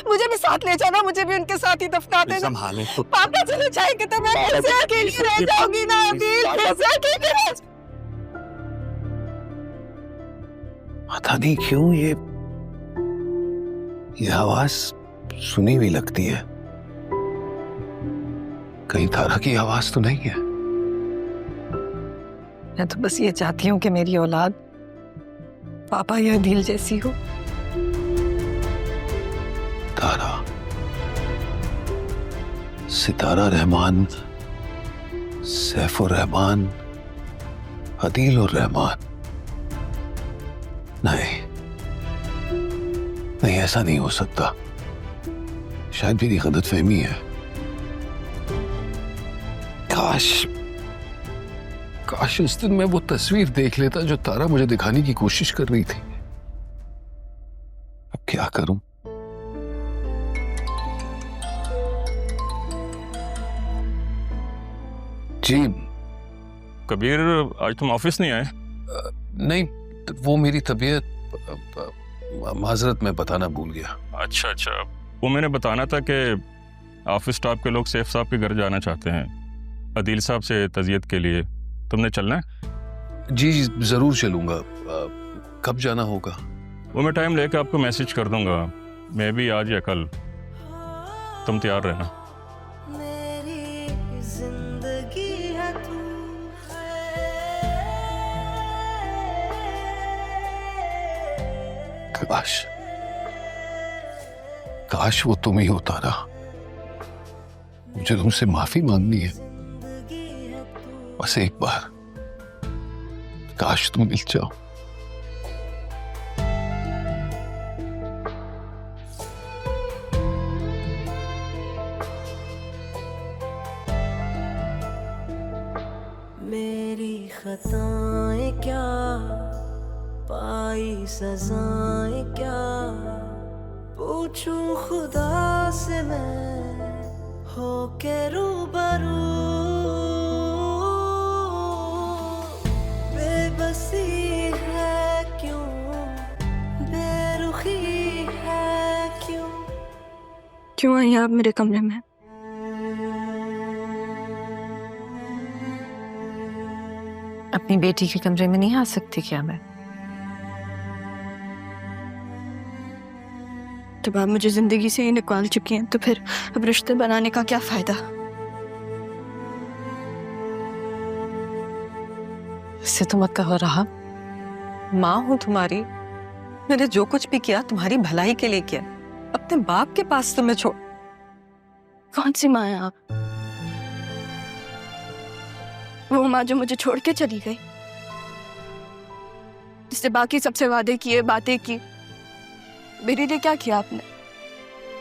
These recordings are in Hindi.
मुझे भी साथ ले जाना, मुझे भी उनके साथ ही दफना देना। संभाले तो। पापा चले जाएंगे तो मैं कैसे अकेली रह जाऊंगी ना अभी, कैसे अकेली रह। पता नहीं क्यों ये आवाज सुनी हुई लगती है। कहीं तारा की आवाज तो नहीं है? मैं तो बस ये चाहती हूँ कि मेरी औलाद पापा या दिल जैसी हो। तारा, सितारा रहमान, सैफुर रहमान, अदील और रहमान। नहीं नहीं, ऐसा नहीं हो सकता। शायद मेरी गलतफहमी है। काश उस दिन मैं वो तस्वीर देख लेता जो तारा मुझे दिखाने की कोशिश कर रही थी। अब क्या करूं? जी कबीर, आज तुम ऑफिस नहीं आए? नहीं, वो मेरी तबीयत, माजरत में बताना भूल गया। अच्छा अच्छा, वो मैंने बताना था कि ऑफिस स्टाफ के लोग सैफ साहब के घर जाना चाहते हैं अदील साहब से तज़ियत के लिए। तुमने चलना है? जी जरूर चलूंगा। कब जाना होगा? वो मैं टाइम लेकर आपको मैसेज कर दूंगा, मैं भी आज या कल। तुम तैयार रहना। काश काश वो तुम ही हो तारा। मुझे तुमसे माफी मांगनी है, बस एक बार। काश तुम मिल जाओ। मेरी खताएं क्या, पाई सजाएं क्या, पूछूं खुदा से मैं हो के रूबरू। बेबसी है क्यों, बेरुखी है क्यों आई आप मेरे कमरे में? अपनी बेटी के कमरे में नहीं आ सकती क्या मैं? जब आप मुझे जिंदगी से ही निकाल चुकी हैं तो फिर अब रिश्ते बनाने का क्या फायदा? इससे तो मत कहो रहा, माँ हूं तुम्हारी। मैंने जो कुछ भी किया तुम्हारी भलाई के लिए किया। अपने बाप के पास तुम्हें छोड़। कौन सी माँ है आप? वो माँ जो मुझे छोड़ के चली गई, जिससे बाकी सबसे वादे किए, बातें की। मेरे लिए क्या किया आपने?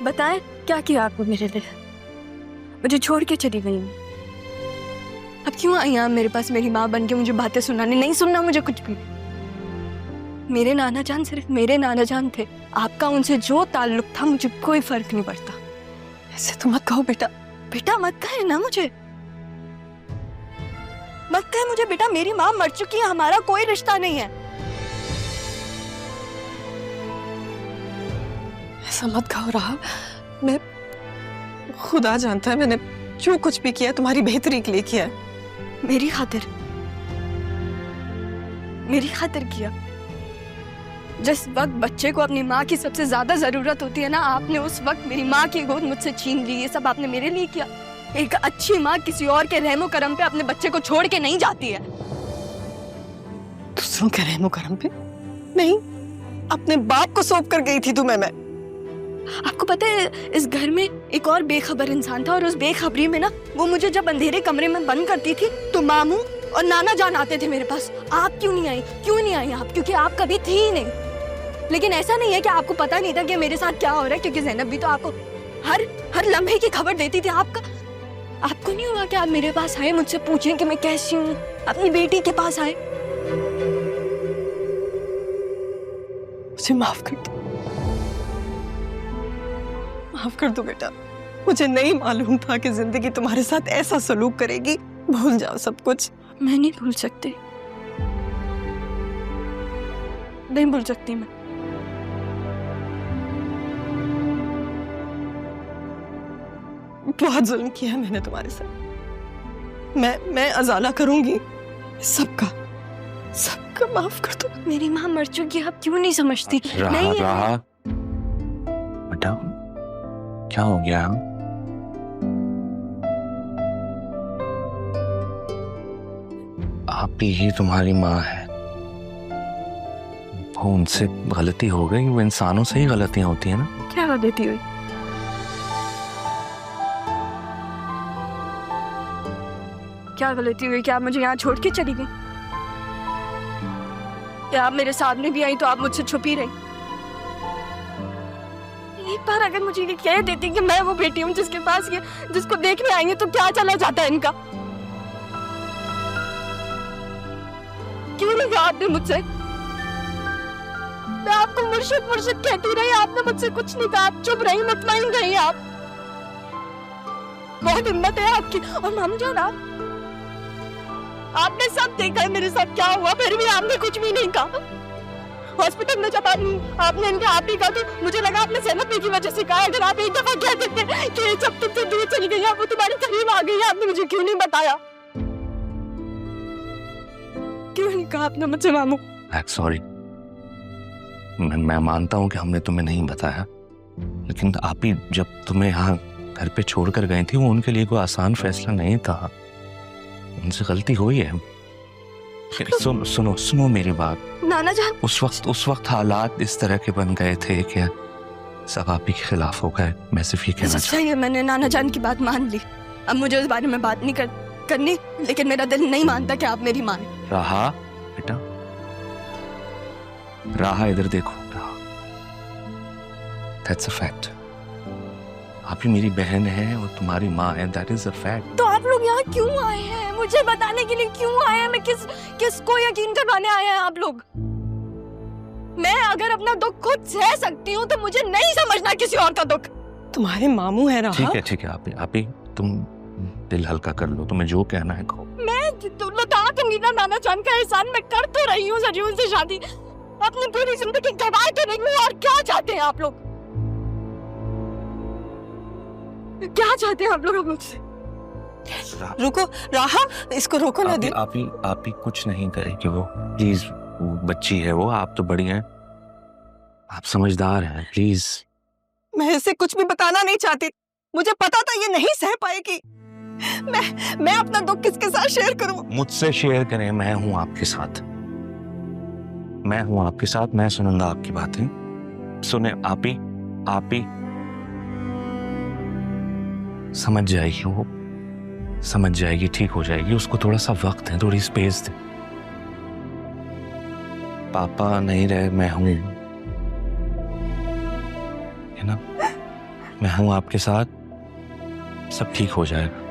बताएं, क्या किया आपने मेरे लिए? मुझे छोड़ के चली गई। अब क्यों आई आप मेरे पास मेरी माँ बन के मुझे बातें सुनाने? नहीं सुनना मुझे कुछ भी। मेरे नाना जान सिर्फ मेरे नाना जान थे। आपका उनसे जो ताल्लुक था मुझे कोई फर्क नहीं पड़ता। ऐसे तो मत कहो बेटा। बेटा मत कहे ना मुझे, मत कहे मुझे बेटा। मेरी माँ मर चुकी है, हमारा कोई रिश्ता नहीं है। ऐसा मत कहो रहा। मैं, खुदा जानता है मैंने जो कुछ भी किया तुम्हारी बेहतरी के लिए किया है। मेरी खातिर किया। जिस वक्त बच्चे को अपनी माँ की सबसे ज्यादा जरूरत होती है ना, आपने उस वक्त मेरी माँ की गोद मुझसे छीन ली। ये सब आपने मेरे लिए किया। एक अच्छी माँ किसी और के रहमो करम पे अपने बच्चे को छोड़ के नहीं जाती है। दूसरों के रहमो करम पे नहीं, अपने बाप को सौंप कर गई थी तुम्हें मैं। आपको पता है इस घर में एक और बेखबर इंसान था, और उस बेखबरी में ना वो मुझे जब अंधेरे कमरे में बंद करती थी तो मामू और नाना जान आते थे मेरे पास। आप क्यों नहीं आई? क्यों नहीं आई आप? क्योंकि आप कभी थी ही नहीं। लेकिन ऐसा नहीं है कि आपको पता नहीं था कि मेरे साथ क्या हो रहा है, क्योंकि ज़ैनब भी तो आपको हर लम्हे की खबर देती थी। आपको नहीं हुआ कि आप मेरे पास आए, मुझसे पूछें कि मैं कैसी हूँ, अपनी बेटी के पास आए? मुझे माफ कर दो, माफ कर दो बेटा। मुझे नहीं मालूम था कि जिंदगी तुम्हारे साथ ऐसा सलूक करेगी। भूल जाओ सब कुछ। मैं नहीं भूल सकती, नहीं भूल सकती मैं। बहुत जुल्म किया है मैंने तुम्हारे साथ। मैं अजाला करूंगी सबका माफ कर दो। मेरी माँ मर चुकी है, आप क्यों नहीं समझती? रहा बेटा, क्या हो गया? आप ही तुम्हारी माँ है, वो उनसे गलती हो गई, वो इंसानों से ही गलतियां होती है ना। क्या गलती हुई? क्या गलती हुई? क्या आप मुझे यहाँ छोड़ के चली गई? क्या आप मेरे सामने भी आई तो आप मुझसे छुपी रही? एक बार अगर मुझे ये कह देती कि मैं वो बेटी हूँ जिसके पास ये जिसको देखने आएंगे, तो क्या चला जाता है इनका? क्यों नहीं कहा आपने मुझसे? मैं आपको मुर्शिद कहती रही, आपने मुझसे कुछ नहीं कहा, आप चुप रही, मुतमईन रही। आप बहुत हिम्मत है आपकी। और माम जान, आपने सब देखा है मेरे साथ क्या हुआ, फिर भी आपने कुछ भी नहीं कहा। हॉस्पिटल में जब आपने इनके आप ही कहा तो मुझे लगा आपने सहमत की वजह से कहा। अगर आप एक दफा कह देते कि जब तुमसे दूर चली गई, वो तुम्हारे करीब आ गई, आपने मुझे क्यों नहीं बताया? क्यों नहीं कहा आपने मुझसे मामू? सॉरी, मैं मानता हूँ कि हमने तुम्हें नहीं बताया, लेकिन आप ही जब तुम्हें यहाँ घर पे छोड़कर गई थी, वो उनके लिए कोई आसान फैसला नहीं था। उनसे गलती हुई है। सुनो मेरी बात। नाना जान, उस वक्त हालात इस तरह के बन गए थे कि सब आप ही के खिलाफ हो गए। मैं सिर्फ ये कहना सही है, मैंने नाना जान की बात मान ली। अब मुझे उस बारे में बात नहीं करनी, लेकिन मेरा दिल नहीं मानता कि आप मेरी माँ हैं। राहा बेटा, राहा इधर देखो। राहा, दैट्स अ फैक्ट। आप ही मेरी बहन है और तुम्हारी माँ है, दैट इज अ फैक्ट। तो आप लोग यहाँ क्यों आए हैं? मुझे बताने के लिए क्यों आए हैं? मैं किसको यकीन करवाने आए हैं आप लोग? मैं अगर अपना दुख खुद सह सकती हूँ तो मुझे नहीं समझना किसी और का दुख। तुम्हारे मामू है रहा। ठीक है आप ही तुम दिल हल्का कर लो, तुम्हें जो कहना है कहो। मैं लौटा दूंगी ना नाना जान का एहसान। मैं कर तो रही हूँ सरजून से शादी, अपनी पूरी जिंदगी गंवा तो रही हूँ। और क्या चाहते हैं आप लोग? क्या चाहते हैं आप लोग मुझसे? रुको राहा, इसको रोको ना। आप ही कुछ नहीं करेंगे। वो प्लीज, वो बच्ची है, वो आप तो बड़ी हैं, आप समझदार हैं, प्लीज। मैं इसे कुछ भी बताना नहीं चाहती, मुझे पता था ये नहीं सह पाएगी। मैं अपना दुख किसके साथ शेयर करूं? मुझसे शेयर करें, मैं हूं आपके साथ, मैं सुनूंगा आपकी बातें। सुने आप ही समझ जाएगी, वो समझ जाएगी, ठीक हो जाएगी। उसको थोड़ा सा वक्त है, थोड़ी स्पेस दे। पापा नहीं रहे, मैं हूं, है ना? मैं हूं आपके साथ, सब ठीक हो जाएगा।